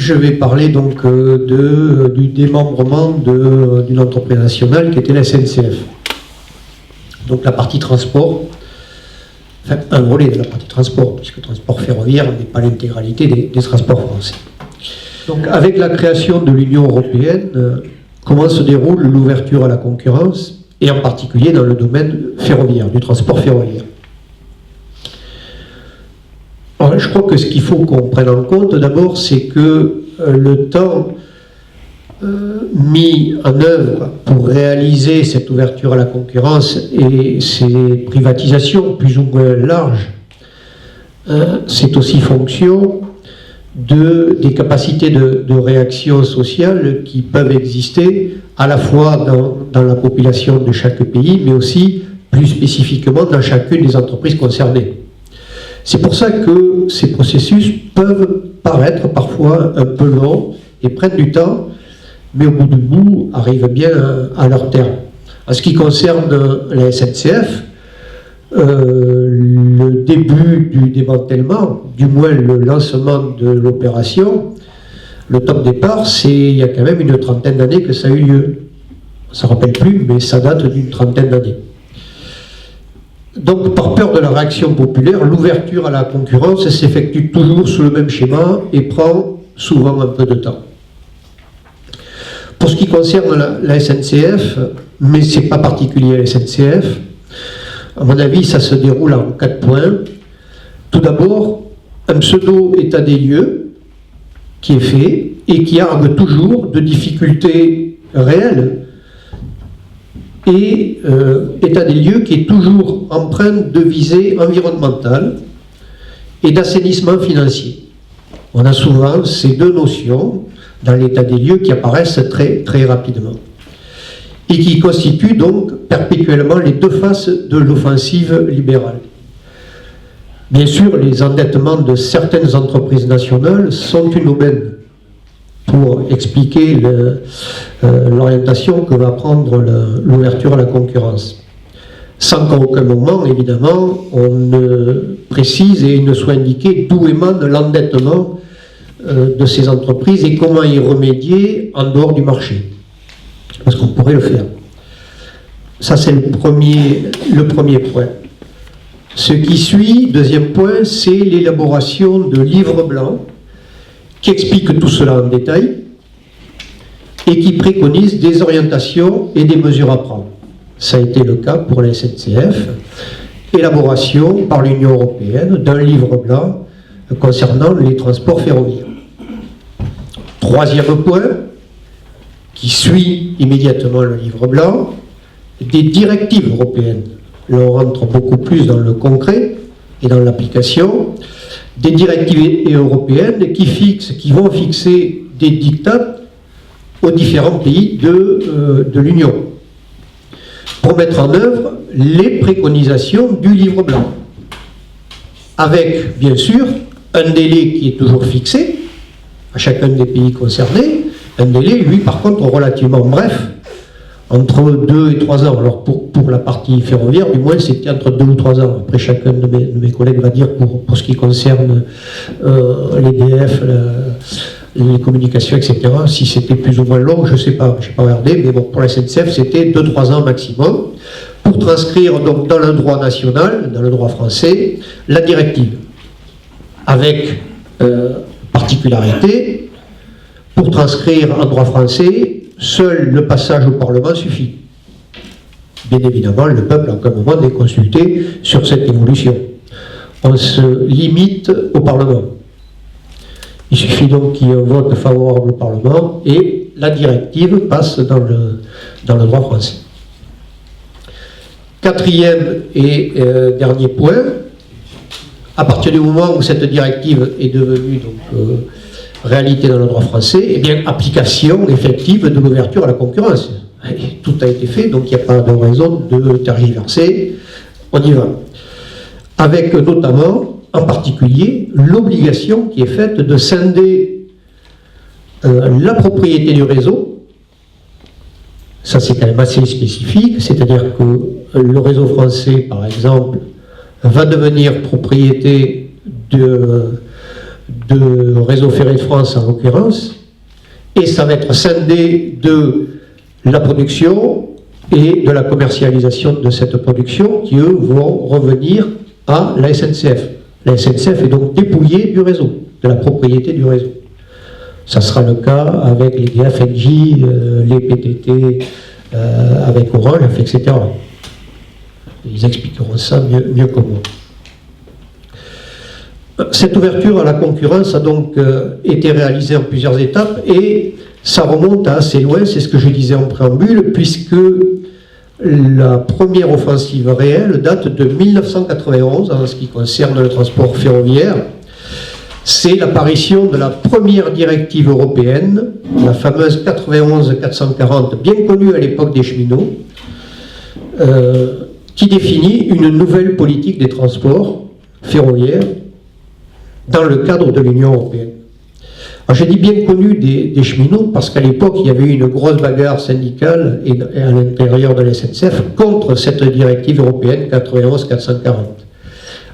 je vais parler donc du démembrement d'une entreprise nationale qui était la SNCF. Donc la partie transport, enfin un volet de la partie transport, puisque le transport ferroviaire n'est pas l'intégralité des transports français. Donc avec la création de l'Union européenne, comment se déroule l'ouverture à la concurrence, et en particulier dans le domaine ferroviaire, du transport ferroviaire. Alors, je crois que ce qu'il faut qu'on prenne en compte d'abord, c'est que le temps mis en œuvre pour réaliser cette ouverture à la concurrence et ces privatisations plus ou moins larges, c'est aussi fonction des capacités de réaction sociale qui peuvent exister à la fois dans la population de chaque pays, mais aussi plus spécifiquement dans chacune des entreprises concernées. C'est pour ça que ces processus peuvent paraître parfois un peu longs et prennent du temps, mais au bout du bout arrivent bien à leur terme. En ce qui concerne la SNCF, le début du démantèlement, du moins le lancement de l'opération, le top départ, c'est il y a quand même une trentaine d'années que ça a eu lieu. On ne s'en rappelle plus, mais ça date d'une trentaine d'années. Donc, par peur de la réaction populaire, l'ouverture à la concurrence s'effectue toujours sous le même schéma et prend souvent un peu de temps. Pour ce qui concerne la SNCF, mais ce n'est pas particulier à la SNCF, à mon avis, ça se déroule en 4 points. Tout d'abord, un pseudo-état des lieux qui est fait et qui argue toujours de difficultés réelles et état des lieux qui est toujours empreint de visée environnementale et d'assainissement financier. On a souvent ces deux notions dans l'état des lieux qui apparaissent très, très rapidement et qui constituent donc perpétuellement les deux faces de l'offensive libérale. Bien sûr, les endettements de certaines entreprises nationales sont une aubaine pour expliquer l'orientation que va prendre l'ouverture à la concurrence. Sans qu'à aucun moment, évidemment, on ne précise et il ne soit indiqué d'où émane l'endettement de ces entreprises et comment y remédier en dehors du marché. Parce qu'on pourrait le faire. Ça, c'est le premier point. Ce qui suit, deuxième point, c'est l'élaboration de livres blancs qui expliquent tout cela en détail et qui préconisent des orientations et des mesures à prendre. Ça a été le cas pour la SNCF. Élaboration par l'Union européenne d'un livre blanc concernant les transports ferroviaires. Troisième point, qui suit immédiatement le livre blanc, des directives européennes. Là, on rentre beaucoup plus dans le concret et dans l'application. Des directives européennes qui vont fixer des dictats aux différents pays de l'Union pour mettre en œuvre les préconisations du livre blanc. Avec, bien sûr, un délai qui est toujours fixé à chacun des pays concernés, un délai, lui, par contre, relativement bref, entre 2 et 3 ans. Alors, pour la partie ferroviaire, du moins, c'était entre 2 ou 3 ans. Après, chacun de mes collègues va dire pour ce qui concerne l'EDF, les communications, etc., si c'était plus ou moins long, je ne sais pas, je n'ai pas regardé, mais bon, pour la SNCF, c'était 2-3 ans maximum, pour transcrire donc dans le droit national, dans le droit français, la directive. Avec particularité, pour transcrire en droit français, seul le passage au Parlement suffit. Bien évidemment, le peuple, en aucun moment, n'est consulté sur cette évolution. On se limite au Parlement. Il suffit donc qu'il y ait un vote favorable au Parlement et la directive passe dans le droit français. Quatrième et dernier point, à partir du moment où cette directive est devenue donc, réalité dans le droit français, eh bien, application effective de l'ouverture à la concurrence. Et tout a été fait, donc il n'y a pas de raison de tergiverser, on y va. Avec notamment, en particulier, l'obligation qui est faite de scinder la propriété du réseau. Ça, c'est quand même assez spécifique, c'est-à-dire que le réseau français, par exemple, va devenir propriété de Réseau Ferré de France en l'occurrence, et ça va être scindé de la production et de la commercialisation de cette production qui, eux, vont revenir à la SNCF. La SNCF est donc dépouillée du réseau, de la propriété du réseau. Ça sera le cas avec les DFNJ, les PTT, avec Orange, etc. Ils expliqueront ça mieux que moi. Cette ouverture à la concurrence a donc été réalisée en plusieurs étapes et ça remonte à assez loin, c'est ce que je disais en préambule, puisque la première offensive réelle date de 1991 en ce qui concerne le transport ferroviaire. C'est l'apparition de la première directive européenne, la fameuse 91-440, bien connue à l'époque des cheminots, qui définit une nouvelle politique des transports ferroviaires dans le cadre de l'Union européenne. Alors, j'ai dit bien connu des cheminots parce qu'à l'époque, il y avait eu une grosse bagarre syndicale et à l'intérieur de la SNCF contre cette directive européenne 91-440.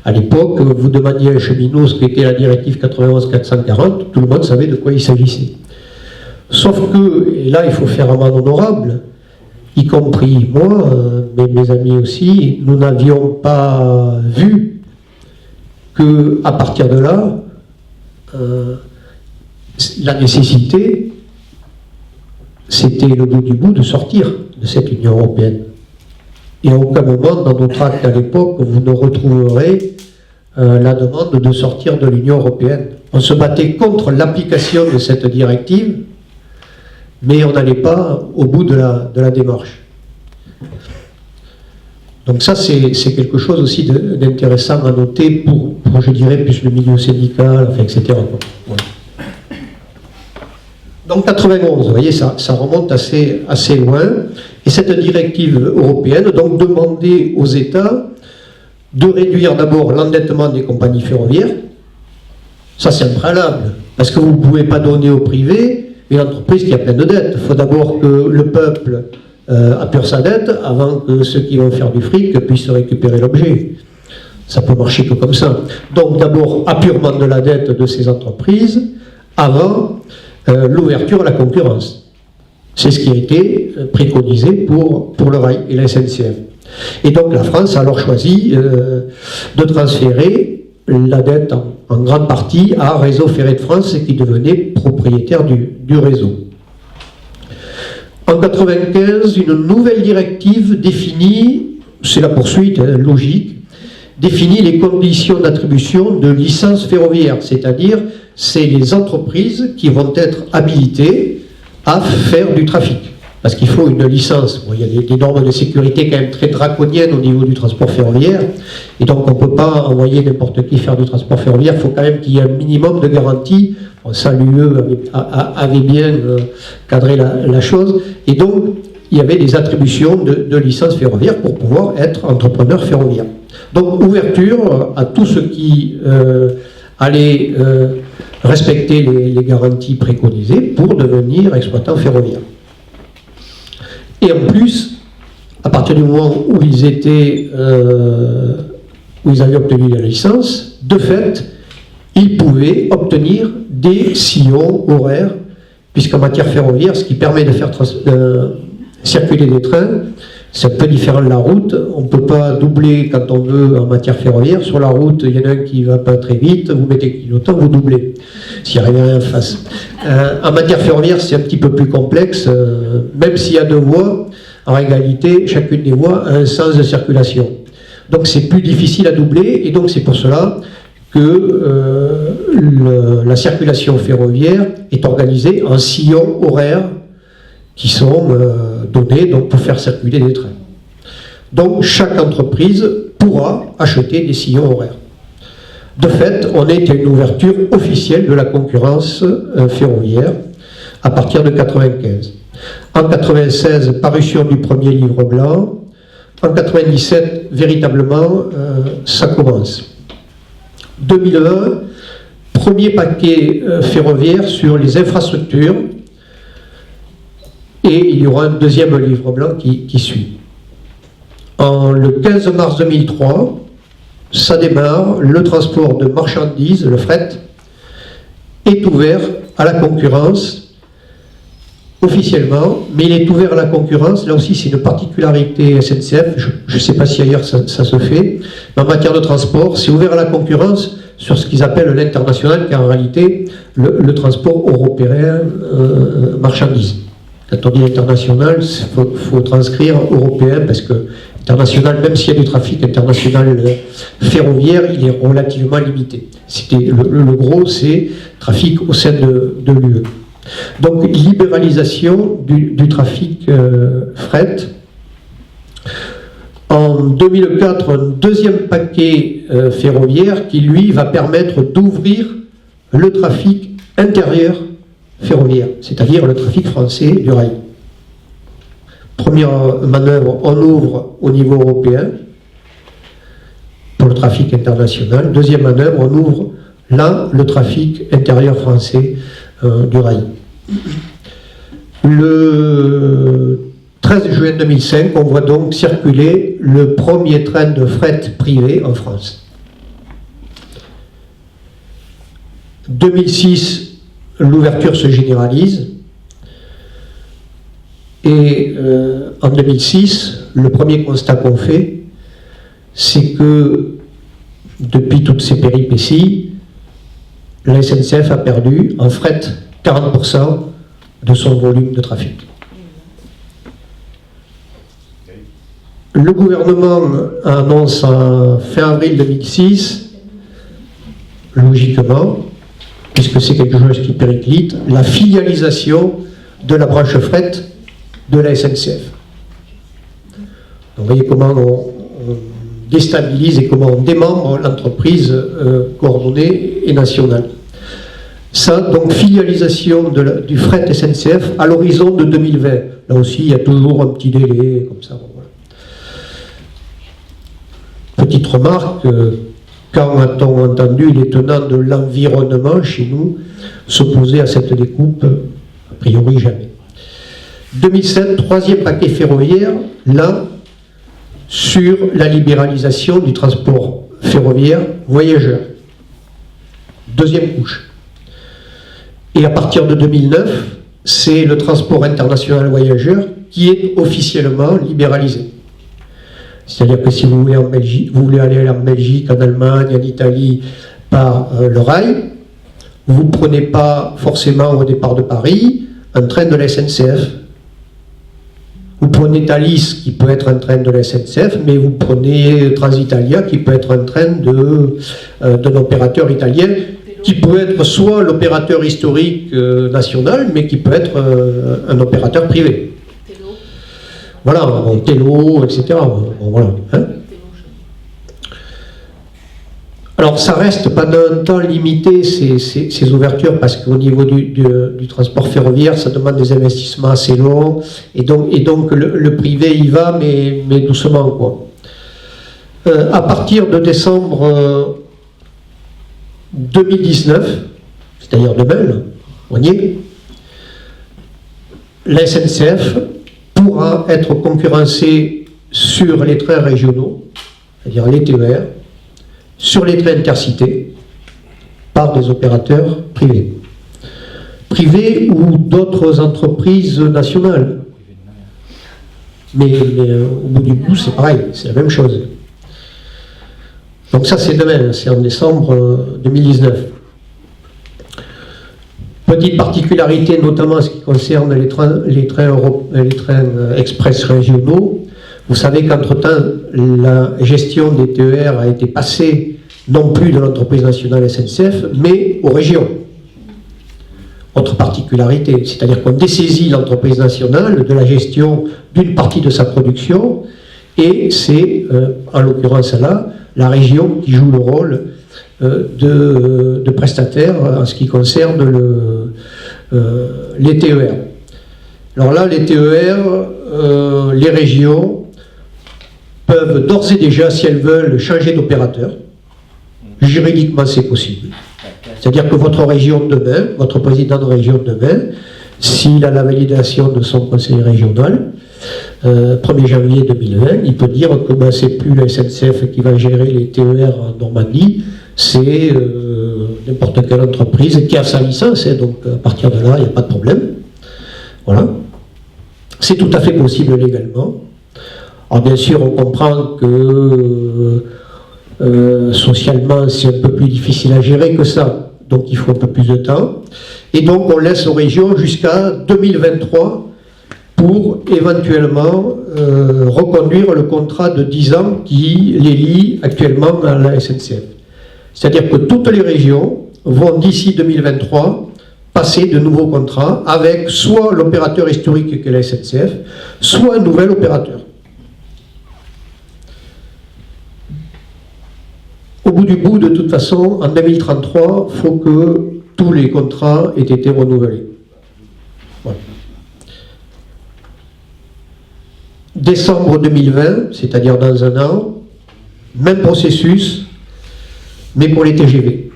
À l'époque, vous demandiez à un cheminot ce qu'était la directive 91-440, tout le monde savait de quoi il s'agissait. Sauf que, et là il faut faire amende honorable, y compris moi, mais mes amis aussi, nous n'avions pas vu qu'à partir de là, la nécessité, c'était le bout du bout de sortir de cette Union européenne. Et à aucun moment dans notre acte à l'époque, vous ne retrouverez la demande de sortir de l'Union européenne. On se battait contre l'application de cette directive, mais on n'allait pas au bout de la démarche. Donc ça, c'est quelque chose aussi d'intéressant à noter pour, je dirais, plus le milieu syndical, enfin, etc. Voilà. Donc 91, vous voyez, ça remonte assez loin. Et cette directive européenne donc demandait aux États de réduire d'abord l'endettement des compagnies ferroviaires. Ça, c'est un préalable, parce que vous ne pouvez pas donner au privé une entreprise qui a plein de dettes. Il faut d'abord que le peuple apure sa dette avant que ceux qui vont faire du fric puissent récupérer l'objet. Ça peut marcher que comme ça. Donc d'abord, apurement de la dette de ces entreprises avant l'ouverture à la concurrence. C'est ce qui a été préconisé pour le rail et la SNCF. Et donc la France a alors choisi de transférer la dette en grande partie à Réseau Ferré de France qui devenait propriétaire du réseau. En 1995, une nouvelle directive définit, c'est la poursuite logique, définit les conditions d'attribution de licences ferroviaires, c'est-à-dire c'est les entreprises qui vont être habilitées à faire du trafic. Parce qu'il faut une licence. Bon, il y a des normes de sécurité quand même très draconiennes au niveau du transport ferroviaire. Et donc on ne peut pas envoyer n'importe qui faire du transport ferroviaire. Il faut quand même qu'il y ait un minimum de garantie. Bon, ça, l'UE avait bien cadré la chose. Et donc il y avait des attributions de licences ferroviaires pour pouvoir être entrepreneur ferroviaire. Donc ouverture à tout ce qui allait respecter les garanties préconisées pour devenir exploitant ferroviaire. Et en plus, à partir du moment où ils avaient obtenu la licence, de fait, ils pouvaient obtenir des sillons horaires, puisqu'en matière ferroviaire, ce qui permet de faire circuler des trains, c'est un peu différent de la route. On ne peut pas doubler quand on veut en matière ferroviaire. Sur la route, il y en a un qui ne va pas très vite, vous mettez clignotant, vous doublez, s'il n'y a rien en face. En matière ferroviaire, c'est un petit peu plus complexe, même s'il y a deux voies, en réalité, chacune des voies a un sens de circulation. Donc c'est plus difficile à doubler, et donc c'est pour cela que la circulation ferroviaire est organisée en sillons horaires qui sont donnés donc, pour faire circuler des trains. Donc chaque entreprise pourra acheter des sillons horaires. De fait, on est à une ouverture officielle de la concurrence ferroviaire à partir de 1995. En 1996, parution du premier livre blanc. En 1997, véritablement, ça commence. 2001, premier paquet ferroviaire sur les infrastructures. Et il y aura un deuxième livre blanc qui suit. Le 15 mars 2003, ça démarre, le transport de marchandises, le fret, est ouvert à la concurrence officiellement, mais il est ouvert à la concurrence, là aussi c'est une particularité SNCF, je ne sais pas si ailleurs ça se fait, mais en matière de transport, c'est ouvert à la concurrence sur ce qu'ils appellent l'international, car en réalité, le transport européen marchandise. Quand on dit international, il faut transcrire européen, parce que international, même s'il y a du trafic international ferroviaire, il est relativement limité. Le gros, c'est trafic au sein de l'UE. Donc, libéralisation du trafic fret. En 2004, un deuxième paquet ferroviaire qui, lui, va permettre d'ouvrir le trafic intérieur ferroviaire, c'est-à-dire le trafic français du rail. Première manœuvre, on ouvre au niveau européen pour le trafic international. Deuxième manœuvre, on ouvre là le trafic intérieur français du rail. Le 13 juin 2005, on voit donc circuler le premier train de fret privé en France. 2006, l'ouverture se généralise. Et en 2006, le premier constat qu'on fait, c'est que depuis toutes ces péripéties, la SNCF a perdu en fret 40% de son volume de trafic. Le gouvernement annonce en fin avril 2006, logiquement, puisque c'est quelque chose qui périclite, la filialisation de la branche fret de la SNCF. Donc, vous voyez comment on déstabilise et comment on démembre l'entreprise coordonnée et nationale. Ça, donc, filialisation du fret SNCF à l'horizon de 2020. Là aussi, il y a toujours un petit délai, comme ça. Voilà. Petite remarque, quand a-t-on entendu les tenants de l'environnement chez nous s'opposer à cette découpe? A priori, jamais. 2007, troisième paquet ferroviaire, là, sur la libéralisation du transport ferroviaire voyageurs. Deuxième couche. Et à partir de 2009, c'est le transport international voyageur qui est officiellement libéralisé. C'est-à-dire que si vous voulez, vous voulez aller en Belgique, en Allemagne, en Italie, par le rail, vous ne prenez pas forcément au départ de Paris un train de la SNCF. Vous prenez Thalys, qui peut être un train de la SNCF, mais vous prenez Transitalia, qui peut être un train d'un opérateur italien, qui peut être soit l'opérateur historique national, mais qui peut être un opérateur privé. Voilà, bon, Tello, etc. Bon, voilà, hein. Alors, ça reste pendant un temps limité, ces ouvertures, parce qu'au niveau du transport ferroviaire, ça demande des investissements assez longs, et donc le privé y va, mais doucement, quoi. À partir de décembre 2019, c'est-à-dire demain, là, on y est, la SNCF pourra être concurrencée sur les trains régionaux, c'est-à-dire les TER, sur les trains intercités, par des opérateurs privés. Privés ou d'autres entreprises nationales. Mais au bout du bout, c'est pareil, c'est la même chose. Donc ça, c'est demain, c'est en décembre 2019. Petite particularité, notamment en ce qui concerne les trains express régionaux. Vous savez qu'entre-temps, la gestion des TER a été passée non plus de l'entreprise nationale SNCF, mais aux régions. Autre particularité, c'est-à-dire qu'on dessaisit l'entreprise nationale de la gestion d'une partie de sa production, et c'est, en l'occurrence là, la région qui joue le rôle de prestataire en ce qui concerne les TER. Alors là, les TER, les régions peuvent d'ores et déjà, si elles veulent, changer d'opérateur. Juridiquement, c'est possible. C'est-à-dire que votre région demain, votre président de région demain, s'il a la validation de son conseil régional, 1er janvier 2020, il peut dire que c'est plus la SNCF qui va gérer les TER en Normandie, c'est n'importe quelle entreprise qui a sa licence, et donc à partir de là, il n'y a pas de problème. Voilà. C'est tout à fait possible légalement. Alors bien sûr, on comprend que socialement, c'est un peu plus difficile à gérer que ça, donc il faut un peu plus de temps. Et donc on laisse aux régions jusqu'à 2023 pour éventuellement reconduire le contrat de 10 ans qui les lie actuellement à la SNCF. C'est-à-dire que toutes les régions vont d'ici 2023 passer de nouveaux contrats avec soit l'opérateur historique qu'est la SNCF, soit un nouvel opérateur. Au bout du bout, de toute façon, en 2033, il faut que tous les contrats aient été renouvelés. Voilà. Décembre 2020, c'est-à-dire dans un an, même processus, mais pour les TGV.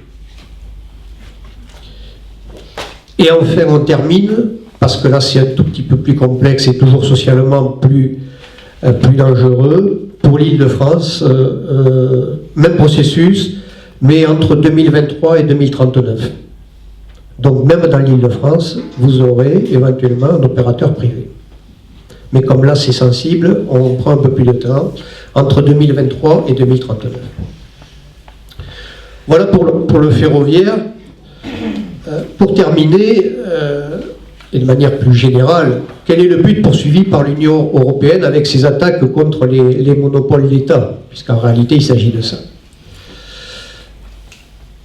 Et enfin, on termine, parce que là c'est un tout petit peu plus complexe et toujours socialement plus dangereux, pour l'Île-de-France, même processus, mais entre 2023 et 2039. Donc même dans l'Île-de-France, vous aurez éventuellement un opérateur privé. Mais comme là c'est sensible, on prend un peu plus de temps, entre 2023 et 2039. Voilà pour le ferroviaire. Pour terminer, et de manière plus générale, quel est le but poursuivi par l'Union européenne avec ses attaques contre les monopoles d'État, puisqu'en réalité il s'agit de ça.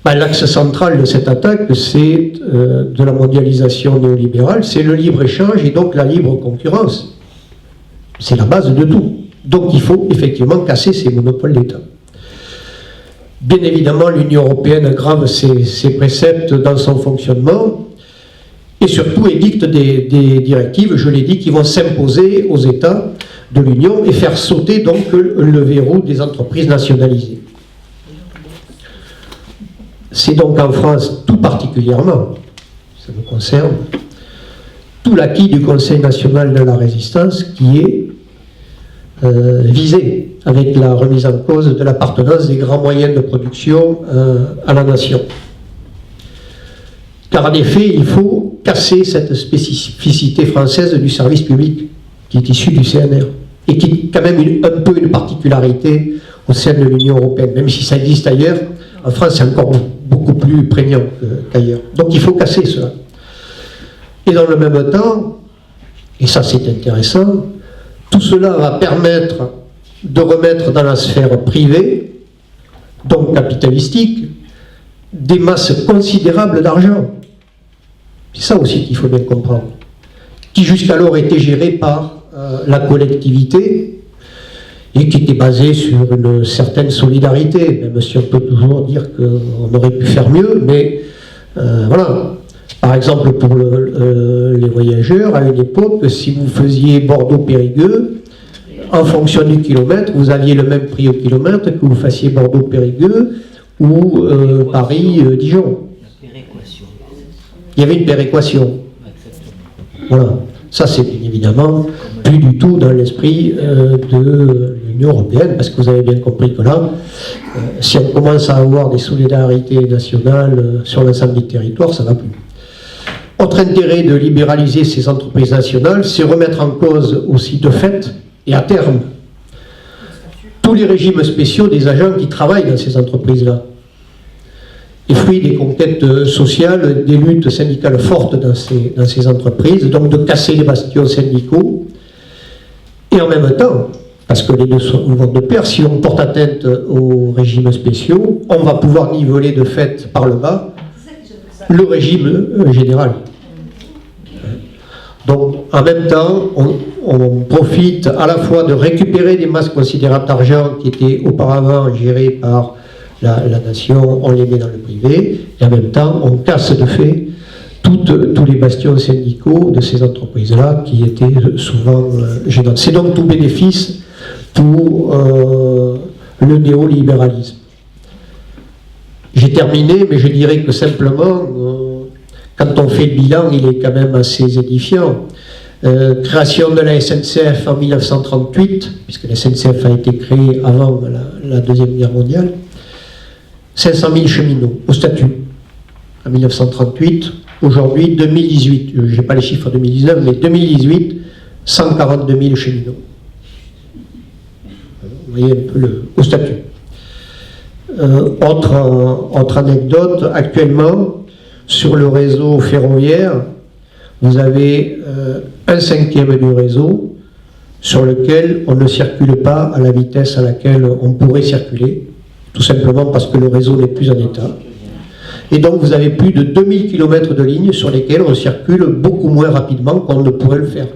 L'axe central de cette attaque, c'est de la mondialisation néolibérale, c'est le libre-échange et donc la libre concurrence. C'est la base de tout. Donc il faut effectivement casser ces monopoles d'État. Bien évidemment, l'Union européenne grave ses préceptes dans son fonctionnement et surtout édicte des directives, je l'ai dit, qui vont s'imposer aux États de l'Union et faire sauter donc le verrou des entreprises nationalisées. C'est donc en France tout particulièrement, ça nous concerne, tout l'acquis du Conseil national de la résistance qui est visé avec la remise en cause de l'appartenance des grands moyens de production à la nation. Car en effet, il faut casser cette spécificité française du service public qui est issue du CNR et qui est quand même un peu une particularité au sein de l'Union européenne, même si ça existe ailleurs. En France, c'est encore beaucoup plus prégnant qu'ailleurs. Donc il faut casser cela. Et dans le même temps, et ça c'est intéressant, tout cela va permettre de remettre dans la sphère privée, donc capitalistique, des masses considérables d'argent. C'est ça aussi qu'il faut bien comprendre. Qui jusqu'alors était géré par la collectivité et qui était basé sur une certaine solidarité, même si on peut toujours dire qu'on aurait pu faire mieux, mais voilà. Par exemple, pour les voyageurs, à une époque, si vous faisiez Bordeaux-Périgueux, en fonction du kilomètre, vous aviez le même prix au kilomètre que vous fassiez Bordeaux-Périgueux ou Paris-Dijon. Il y avait une péréquation. Voilà. Ça, c'est bien évidemment plus du tout dans l'esprit de l'Union européenne, parce que vous avez bien compris que là, si on commence à avoir des solidarités nationales sur l'ensemble du territoire, ça ne va plus. Autre intérêt de libéraliser ces entreprises nationales, c'est remettre en cause aussi de fait et à terme tous les régimes spéciaux des agents qui travaillent dans ces entreprises-là. Et fruit des conquêtes sociales, des luttes syndicales fortes dans ces entreprises, donc de casser les bastions syndicaux. Et en même temps, parce que les deux vont de pair, si on porte atteinte aux régimes spéciaux, on va pouvoir niveler de fait par le bas le régime général. Donc, en même temps, on profite à la fois de récupérer des masses considérables d'argent qui étaient auparavant gérées par la nation, on les met dans le privé, et en même temps, on casse de fait tous les bastions syndicaux de ces entreprises-là qui étaient souvent gênantes. C'est donc tout bénéfice pour le néolibéralisme. J'ai terminé, mais je dirais que simplement, quand on fait le bilan, il est quand même assez édifiant. Création de la SNCF en 1938, puisque la SNCF a été créée avant la Deuxième Guerre mondiale, 500 000 cheminots au statut. en 1938. Aujourd'hui, 2018, je n'ai pas les chiffres 2019, mais 2018, 142 000 cheminots. Vous voyez un peu au statut. Autre anecdote, actuellement, sur le réseau ferroviaire, vous avez un cinquième du réseau sur lequel on ne circule pas à la vitesse à laquelle on pourrait circuler, tout simplement parce que le réseau n'est plus en état. Et donc vous avez plus de 2000 km de lignes sur lesquelles on circule beaucoup moins rapidement qu'on ne pourrait le faire.